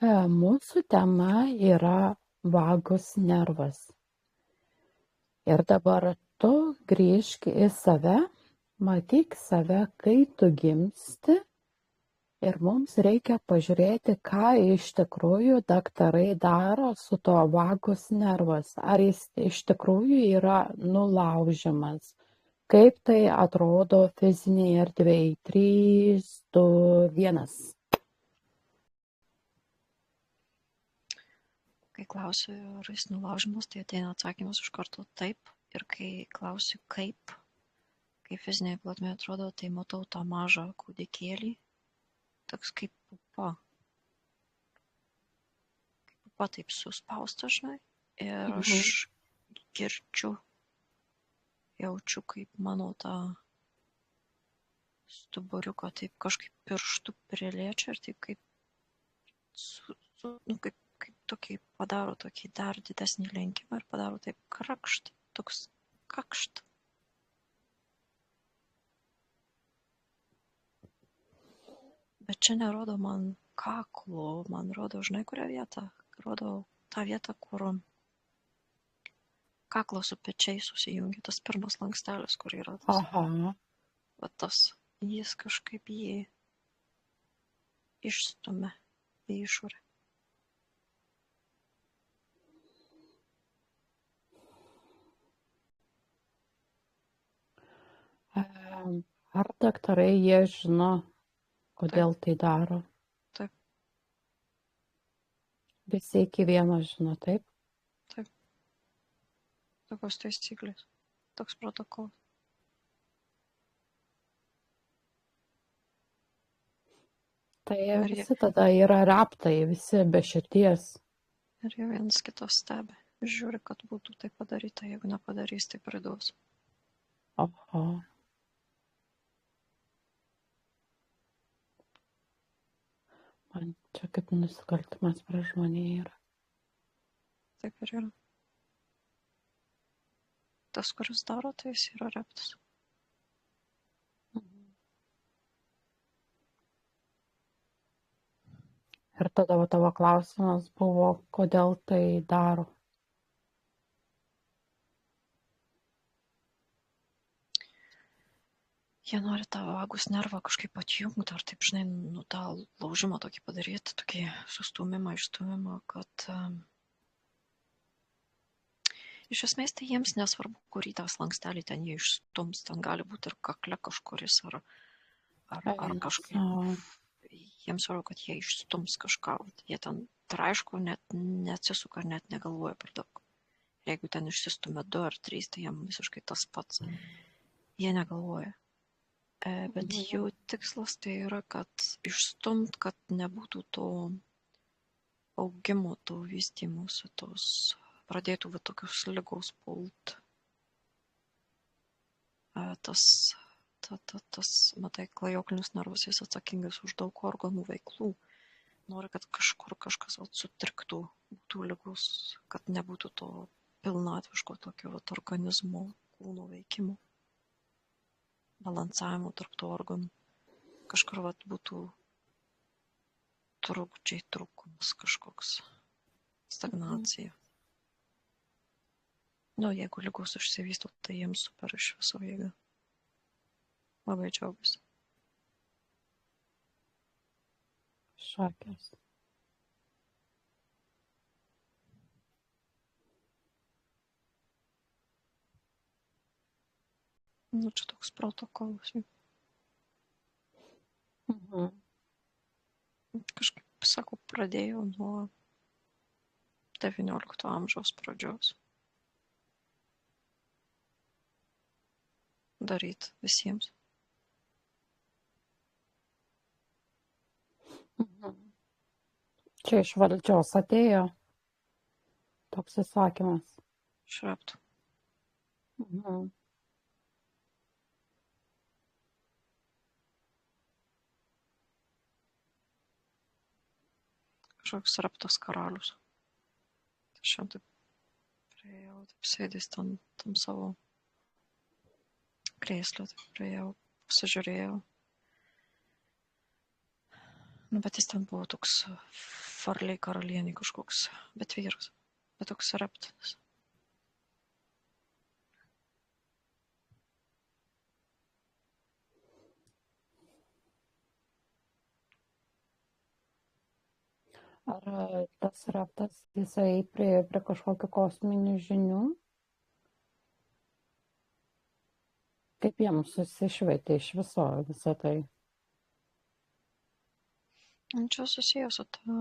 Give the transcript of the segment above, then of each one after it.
Mūsų tema yra vagus nervas. Ir dabar tu grįžk į save, matyk save, kai tu gimsti. Ir mums reikia pažiūrėti, ką iš tikrųjų daktarai daro su to vagus nervas. Ar jis iš tikrųjų yra nulaužiamas. Kaip tai atrodo fizinėje erdvėje. 3, 2, 1. Kai klausiu, ar jis nulaužiamas, tai ateina atsakymas iš karto taip. Ir kai klausiu, kaip fizinėje plotmėje atrodo, tai matau tą mažą kūdikėlį, toks kaip pupa. Kaip pupa taip suspausta, žinai. Ir aš girdžiu, jaučiu, kaip mano tą stuburiuką taip kažkaip pirštų priliečia ir taip kaip kaip tokį padaro tokį dar didesnį lenkimą ir padaro taip krakšt, toks kakšt. Bet čia nerodo man kaklo, man rodo, žinai, kurią vietą. Rodo tą vietą, kur kaklas su pečiais susijungia, tas pirmas lankstelis, kur yra tas. Aha. Va tas, jis kažkaip jį išstumia į išorę. Ar daktarai jie žino, kodėl tai daro? Taip. Visi iki vieno žino, taip? Taip. Tokios taisyklės. Toks protokolas. Tai visi tada yra raptai, visi be širdies. Ir jie vienas kitos stebi. Žiūri, kad būtų tai padaryta. Jeigu nepadarys, tai priduos. Oho. Man čia kaip nusikaltimas prieš žmonį yra. Taip ir yra. Tas, kuris daro, tai jis yra reptas. Ir tada tavo klausimas buvo, kodėl tai daro. Jie nori tą vagus nervą kažkaip atjungti, ar taip, žinai, tą laužimą tokį padaryti, tokį sustumimą, išstumimą, kad iš esmės tai jiems nesvarbu, kurį tą slankstelį ten jie išstums, ten gali būti ir kakle kažkuris, ar kažkaip. Jiems svarbu, kad jie išstums kažką, jie ten traišku, net neatsisuka, net negalvoja per daug. Jeigu ten išsistumia 2 ar 3, tai jiem visiškai tas pats. Jie negalvoja. Bet jų tikslas tai yra, kad išstumt, kad nebūtų to augimo, to vystymosi, tos pradėtų va tokius ligos pult. Tas, matai, klajoklinis nervas, jis atsakingas už daug organų veiklų. Nori, kad kažkur kažkas sutriktų, būtų ligos, kad nebūtų to pilnatviško tokio organizmo, kūno veikimo. Balansavimo tarp tų organų. Kažkur būtų trukdžiai, trūkumas kažkoks, stagnacija. Jeigu ligos išsivysto, tai jiems super iš viso jėga. Labai džiaugiuosi. Šakės. Čia toks protokolas. Kažkaip, sakau, pradėjau nuo 19 amžiaus pradžios. Daryt visiems. Čia iš valdžios atėjo toks įsakymas. Šraptų. Kažkoks raptas karalius. Tai šiandien taip priejau, taip sėdės tam savo krėslę, taip priejau, pasižiūrėjau. Bet jis ten buvo toks varliai karalienė kažkoks, bet vyras, bet toks reptilis. Ar tas raptas, jisai prie kažkokių kosminių žinių? Kaip jiems susišvietė iš viso tai? Čia susijęs su ta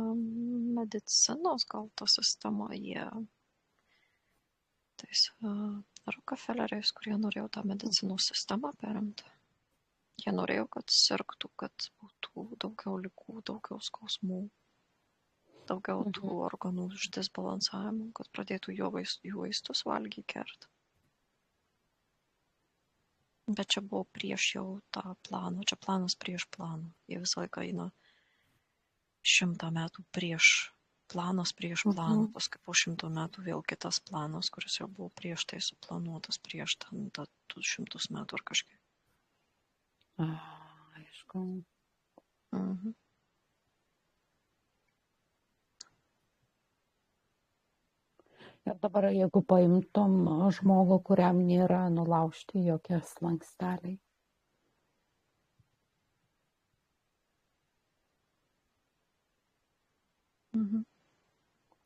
medicinos gal ta sistema, jie tais Rockefelleriais, kurie norėjo tą medicinos sistemą perimti. Jie norėjo, kad sirgtų, kad būtų daugiau ligų, daugiau skausmų, daugiau tų organų išdisbalansavimų, kad pradėtų jų vaistus valgyti kerti. Bet čia buvo prieš jau tą planą, čia planas prieš planą. Jie visą laiką eina 100 metų prieš planas prieš planą, paskui po 100 metų vėl kitas planas, kuris jau buvo prieš tai suplanuotas prieš tą 200 metų ar kažkiek. Aišku. Ir dabar, jeigu paimtum žmogų, kuriam nėra nulaužti jokie slanksteliai.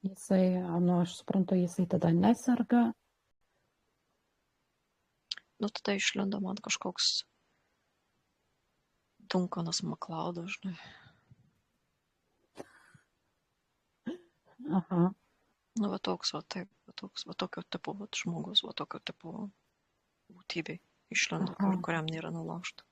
Jisai, aš suprantu, jisai tada neserga. Tada išlindo man kažkoks Duncanas MacLeodas, žinai. Aha. Va toks, va tokio tipo žmogus, va tokio tipo būtybė išlindo, kuriam nėra nulaužta.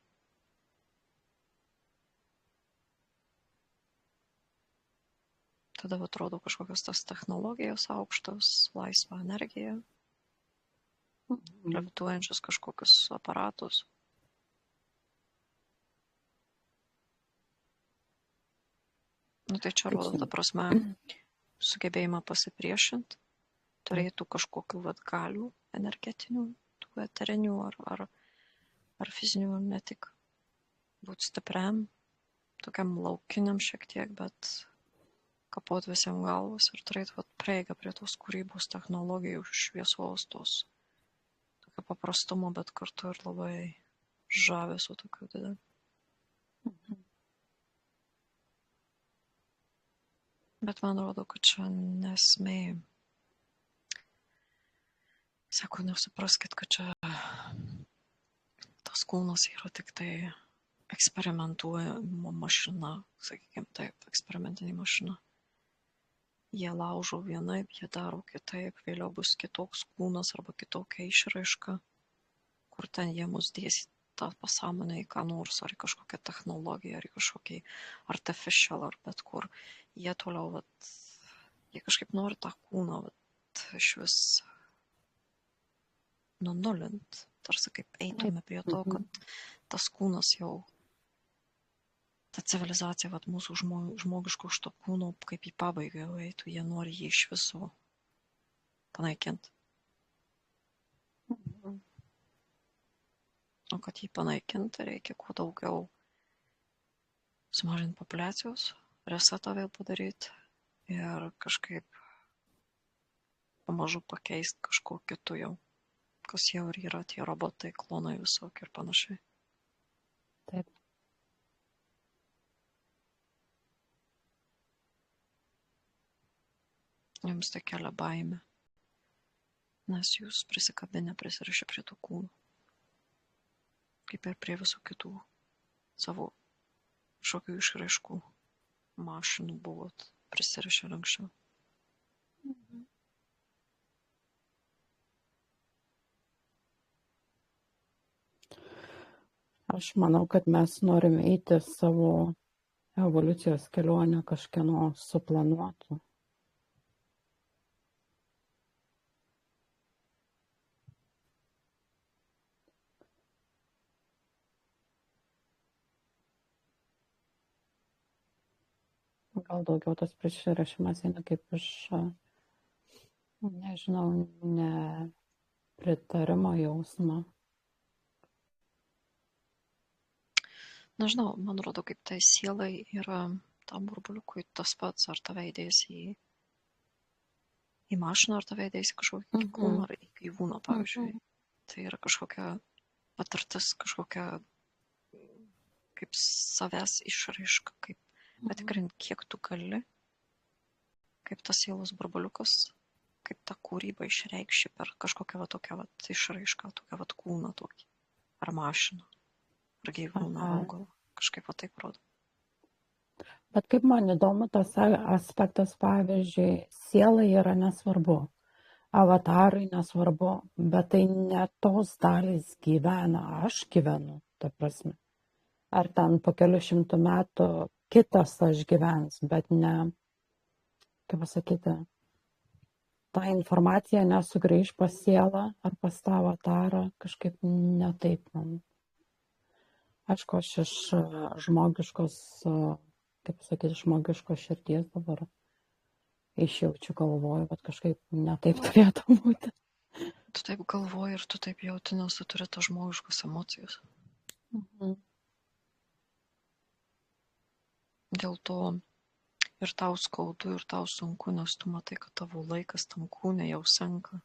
Tada atrodo kažkokios tas technologijos aukštos, laisva energija, levituojančius kažkokius aparatus. Tai čia rodo, ta prasme, sugebėjimą pasipriešinti, turėtų kažkokių galių energetinių, tų eterinių ar fizinių, ne tik būti stipriam, tokiam laukiniam šiek tiek, bet kapot visiems galvas ir turėtų prieigą prie tos kūrybos technologijų, šviesos, tos tokio paprastumo, bet kartu ir labai žavesio tokių didelį. Bet man rodo, kad čia nesmė. Sako, nesupraskit, kad čia tas kūnas yra tik tai eksperimentuojama mašina, sakykime taip, eksperimentinė mašina. Jie laužo vienaip, jie daro kitaip, vėliau bus kitoks kūnas arba kitokia išraiška, kur ten jie mus dėsi tą pasąmonę į ką nors, ar į kažkokią technologiją, ar į kažkokį artificial, ar bet kur. Jie toliau, jie kažkaip nori tą kūną, iš vis nunulint, tarsi kaip eitume prie to, kad tas kūnas jau, ta civilizacija, mūsų žmogiško šito kūno, kaip į pabaigą jau eitų, jie nori jį iš viso panaikinti. O kad jį panaikinti, reikia kuo daugiau sumažinti populiacijos, resetą vėl padaryti ir kažkaip pamažu pakeisti kažko kitu jau, kas jau ir yra tie robotai, klonai visokie ir panašiai. Taip. Jums tai kelia baimę, nes jūs prisikabinę prisirišę prie tų kūnų, kaip ir prie visų kitų savo šokių išraiškų mašinų buvot prisirišę anksčiau. Aš manau, kad mes norime eiti savo evoliucijos kelionę kažkieno suplanuotų. Gal daugiau tas prisirašymas eina kaip iš, nežinau, nepritarimo jausmo. Nežinau, man rodo, kaip tai sielai yra tam burbuliukui tas pats, ar tave įdės į mašiną, ar tave įdės į kažkokį kūną, ar į gyvūną, pavyzdžiui. Tai yra kažkokia patirtis, kažkokia kaip savęs išraiška, kaip patikrint, kiek tu gali, kaip tas sielos burbuliukas, kaip ta kūryba išreikši per kažkokią tokią išraišką, tokią kūną tokį, ar mašiną, ar gyvūną, ar augalą. Kažkaip taip rodo. Bet kaip man įdomu tas aspektas, pavyzdžiui, sielai yra nesvarbu, avatarai nesvarbu, bet tai ne tos dalys gyvena, aš gyvenu, ta prasme. Ar ten po kelių šimtų metų kitas aš gyvens, bet ne, kaip pasakyti, ta informacija nesugrįž pas sielą ar pas tą avatarą, kažkaip ne taip man. Aišku, aš iš žmogiškos, kaip pasakyti, žmogiškos širdies dabar išjaučiu, galvoju, bet kažkaip ne taip turėtų būti. Tu taip galvoji ir tu taip jauti, nes tu turi tos žmogiškos emocijos. Dėl to ir tau skaudu, ir tau sunku, nes tu matai, kad tavo laikas tam kūne jau senka.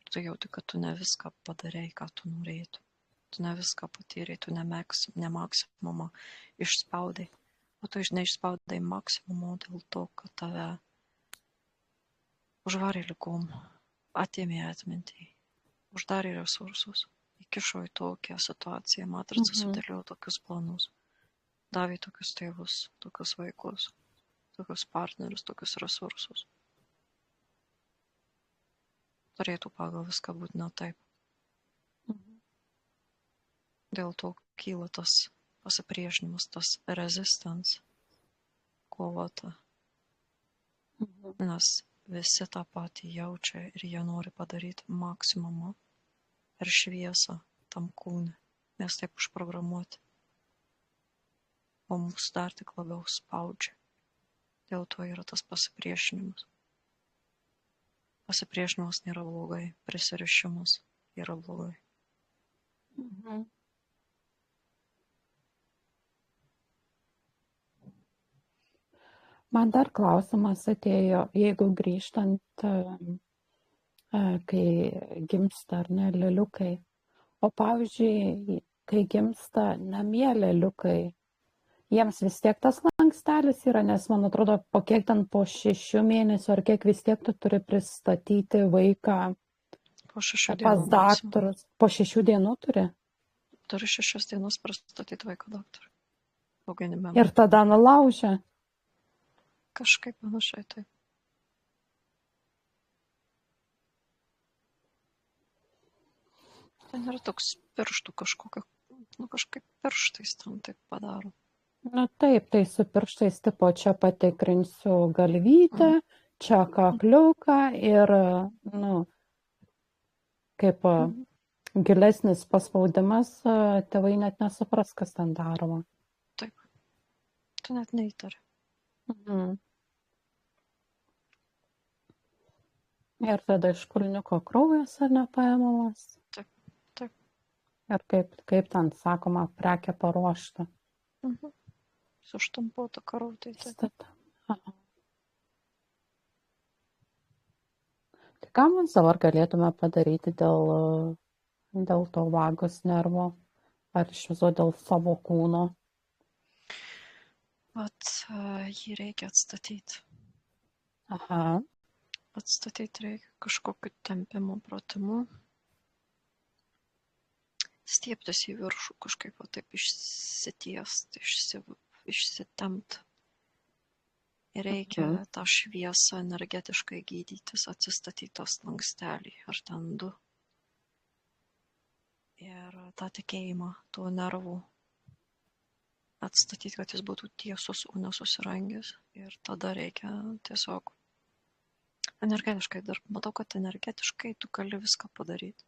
Ir tu jauti, kad tu ne viską padarei, ką tu norėtum. Tu ne viską patyrei, tu ne maksimumą išspaudai. O tu neišspaudai maksimumo dėl to, kad tave užvarė ligom, atėmė atmintį, uždarė resursus, įkišo į tokią situaciją, matrica sudėliojo tokius planus, davė tokius tėvus, tokius vaikus, tokius partnerius, tokius resursus. Turėtų pagal viską būti ne taip. Dėl to kyla tas pasipriešinimas, tas resistance, kovota. Nes visi tą patį jaučia ir jie nori padaryti maksimumą ir šviesą tam kūne. Mes taip užprogramuoti. O mus dar tik labiau spaudžia. Dėl to yra tas pasipriešinimas. Pasipriešinimas nėra blogai, prisirišimas yra blogai. Man dar klausimas atėjo, jeigu grįžtant, kai gimsta ar ne lėliukai. O pavyzdžiui, kai gimsta namie lėliukai, jiems vis tiek tas lankstelis yra, nes man atrodo, po kiek ten po 6 mėnesių ar kiek vis tiek tu turi pristatyti vaiką Po 6 pas dienų. daktarus. Po 6 dienų turi? Turi 6 dienas pristatyti vaiką daktarui. Auginime. Ir tada nulaužia. Kažkaip panašiai taip. Ten yra toks pirštų kažkokio, kažkaip pirštais tam taip padaro. Na taip, tai su pirštais tipo čia patikrinsiu galvytę, čia kakliuką ir, kaip gilesnis paspaudimas, tėvai net nesupras, kas ten daroma. Taip. Tu net neįtari. Ir tada iš kulniuko kraujas ar nepaimamas. Taip, taip. Ir kaip ten sakoma, prekė paruošta. Suštampuota karutė. Tai ką mes dabar galėtume padaryti dėl to vagos nervo? Ar iš viso dėl savo kūno? Jį reikia atstatyti. Aha. Atstatyti reikia kažkokiu tempimo pratimu. Stieptis į viršų, kažkaip taip išsitiesti, išsitempt. Ir reikia tą šviesą energetiškai gydytis, atsistatyti tą slankstelį ar ten 2. Ir tą tikėjimą, tuo nervų atstatyti, kad jis būtų tiesus, o nesusirangęs. Ir tada reikia tiesiog energetiškai dirbti. Matau, kad energetiškai tu gali viską padaryti.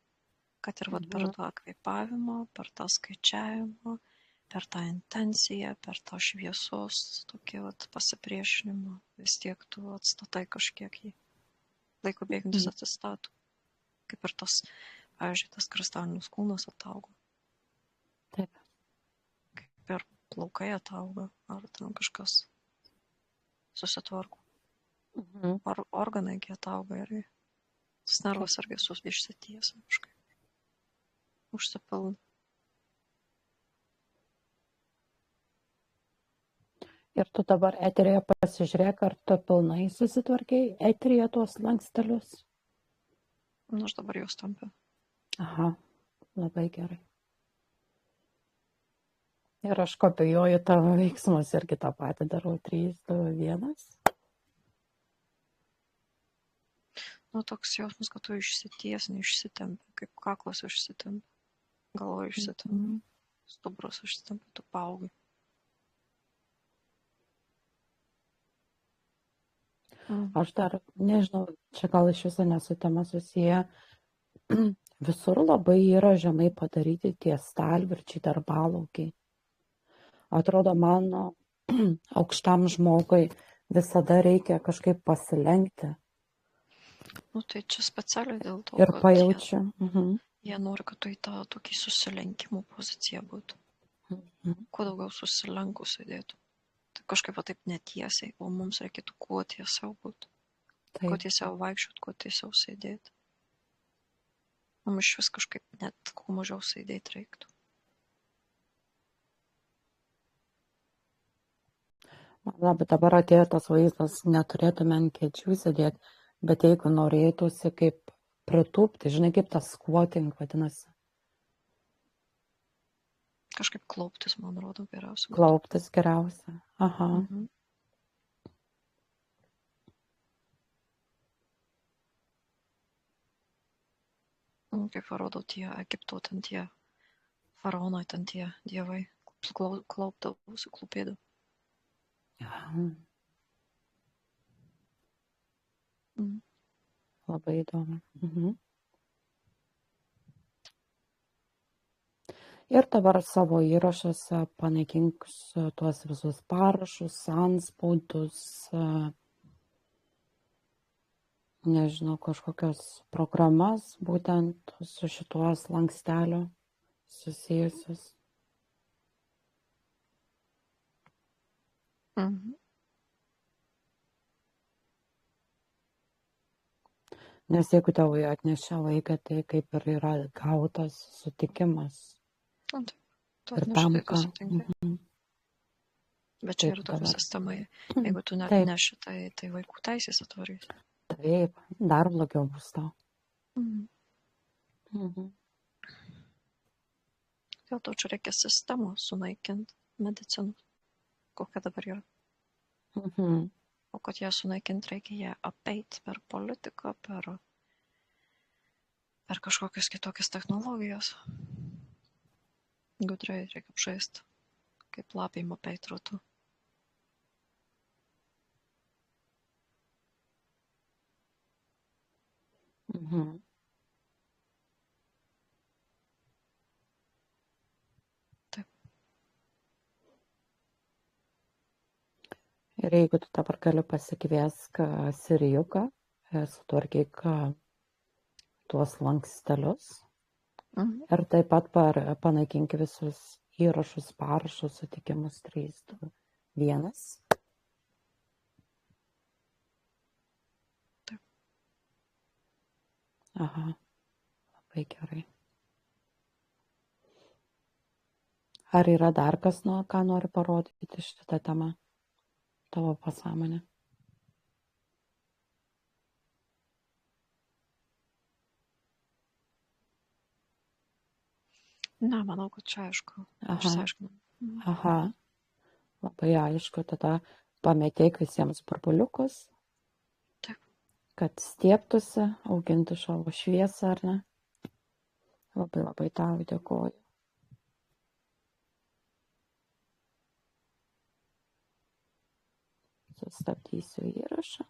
Kad ir per tą kvėpavimą, per tą skaičiavimą, per tą intenciją, per tą šviesos tokį pasipriešinimą, vis tiek tu atstatai kažkiek jį. Laiko bėgantis atsistato. Kaip ir tas, pavyzdžiui, tas kristalinis kūnas ataugo. Taip. Kaip ir plaukai atauga, ar ten kažkas susitvarko. Mhm. Organai atauga ir tas nervas irgi išsitiesia kažkaip. Užsipildo. Ir tu dabar eterėje pasižiūrėk, ar tu pilnai susitvarkiai eterėje tuos lankstelius. Nu, aš dabar juos tampiu. Aha, labai gerai. Ir aš kopijuoju tavo veiksmus irgi tą patį darau. 3, 2, 1. Nu, toks jausmas, kad tu išsitiesni, išsitempi, kaip kaklas išsitempi, galva išsitempi, stubras išsitempi, tu paaugai. Aš dar, nežinau, čia gal iš viso nesu tema susiję, visur labai yra žemai padaryti tie stalvirčiai, darbalaukiai. Atrodo, mano aukštam žmogui visada reikia kažkaip pasilenkti. Nu, tai čia specialiai dėl to, Ir kad pajaučiu. jie nori, kad tu į tą tokį susilenkimų poziciją būtų. Kuo daugiau susilenkų sėdėtų. Tai kažkaip taip netiesiai, o mums reikėtų kuo tiesiau būti. Kuo tiesiau vaikščiot, kuo tiesiau sėdėti. Mums iš vis kažkaip net kuo mažiau sėdėti reiktų. Man labai dabar atėjo tas vaizdas, neturėtume ant kėdžių sėdėti, bet jeigu norėtųsi kaip pritūpti, žinai, kaip tas squatting vadinasi. Kažkaip klauptis, man rodo, geriausia. Klauptis geriausia. Aha. Kaip parodo tie Egipto, ten tie faraonai, ten tie dievai, klaupdavosi, klūpėdavo. Labai įdomu. Ir dabar savo įrašuose panaikink tuos visus parašus, anspaudus, nežinau, kažkokias programas būtent su šituo slanksteliu susijusius. Nes jeigu tėvai atnešė laiką, tai kaip ir yra gautas sutikimas. Ir tamka. Bet čia yra tokia sistema. Jeigu tu net neši, tai vaikų teisės atvarys. Taip, dar blogiau bus tau. Dėl to čia reikia sistemą sunaikinti medicinos, kokia dabar yra. O kad ją sunaikinti, reikia ją apeiti per politiką, per kažkokias kitokias technologijas. Gudriai reikia apžaisti, kaip lapėjimo apeit ratu. Taip. Ir jeigu tu dabar gali pasikviesk Sirijuką, sutvarkyk tuos lankstelius ir taip pat panaikink visus įrašus, parašus, sutikimus 3, 2, 1. Taip. Aha, labai gerai. Ar yra dar kas, ką nori parodyti šitą temą, tavo pasąmonę? Ne, manau, kad čia aišku. Aha, labai aišku, tada pametėk visiems burbuliukus, taip, kad stieptųsi, auginti savo šviesą, ar ne? Labai labai tau dėkoju. Sustabdysiu įrašą.